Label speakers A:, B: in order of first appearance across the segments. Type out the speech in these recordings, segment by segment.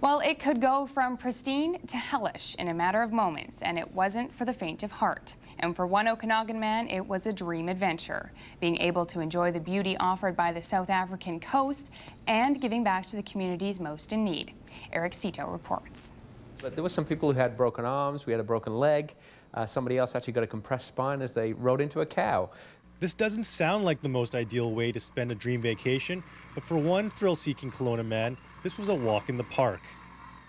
A: Well, it could go from pristine to hellish in a matter of moments, and it wasn't for the faint of heart. And for one Okanagan man, it was a dream adventure, being able to enjoy the beauty offered by the South African coast and giving back to the communities most in need. Eric Cito reports.
B: But there were some people who had broken arms, we had a broken leg, somebody else actually got a compressed spine as they rode into a cow.
C: This doesn't sound like the most ideal way to spend a dream vacation, but for one thrill-seeking Kelowna man, this was a walk in the park.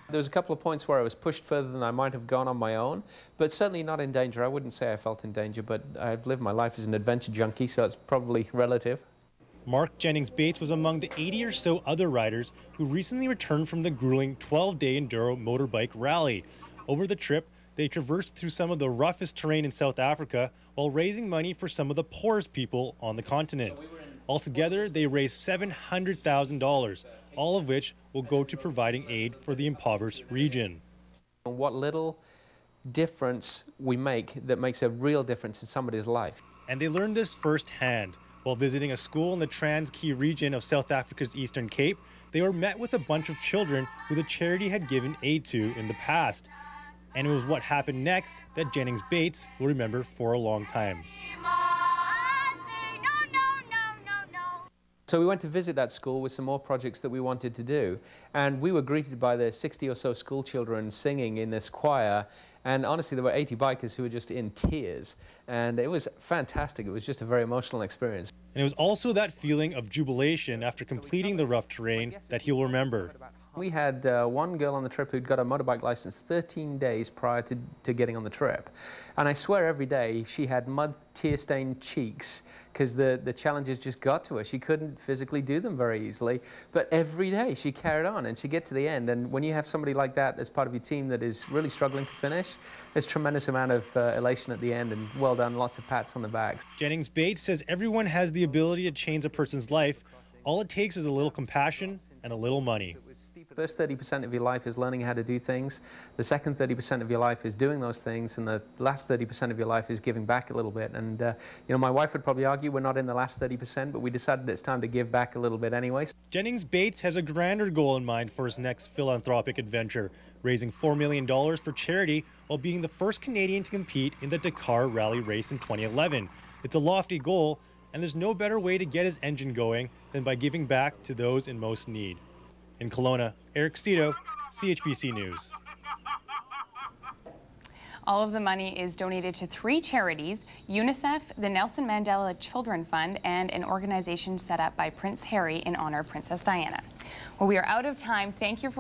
B: There was a couple of points where I was pushed further than I might have gone on my own, but certainly not in danger. I wouldn't say I felt in danger, but I've lived my life as an adventure junkie, so it's probably relative.
C: Mark Jennings-Bates was among the 80 or so other riders who recently returned from the grueling 12-day Enduro motorbike rally. Over the trip, they traversed through some of the roughest terrain in South Africa while raising money for some of the poorest people on the continent. Altogether, they raised $700,000, all of which will go to providing aid for the impoverished region.
B: What little difference we make that makes a real difference in somebody's life.
C: And they learned this firsthand. While visiting a school in the Transkei region of South Africa's Eastern Cape, they were met with a bunch of children who the charity had given aid to in the past. And it was what happened next that Jennings-Bates will remember for a long time.
B: So we went to visit that school with some more projects that we wanted to do, and we were greeted by the 60 or so school children singing in this choir, and honestly there were 80 bikers who were just in tears, and it was fantastic. It was just a very emotional experience.
C: And it was also that feeling of jubilation after completing the rough terrain that he'll remember.
B: We had one girl on the trip who'd got a motorbike license 13 days prior to getting on the trip. And I swear every day she had mud tear-stained cheeks because the challenges just got to her. She couldn't physically do them very easily, but every day she carried on and she'd get to the end. And when you have somebody like that as part of your team that is really struggling to finish, there's a tremendous amount of elation at the end, and well done, lots of pats on the back.
C: Jennings-Bates says everyone has the ability to change a person's life. All it takes is a little compassion and a little money.
B: The first 30% of your life is learning how to do things. The second 30% of your life is doing those things, and the last 30% of your life is giving back a little bit. And you know, my wife would probably argue we're not in the last 30%, but we decided it's time to give back a little bit anyway. Jennings-Bates
C: has a grander goal in mind for his next philanthropic adventure, raising $4 million for charity while being the first Canadian to compete in the DAKAR Rally race in 2011. It's a lofty goal, and there's no better way to get his engine going than by giving back to those in most need. In Kelowna, Eric Cito, CHBC News.
A: All of the money is donated to 3 charities: UNICEF, the Nelson Mandela Children Fund, and an organization set up by Prince Harry in honor of Princess Diana. Well, we are out of time. Thank you for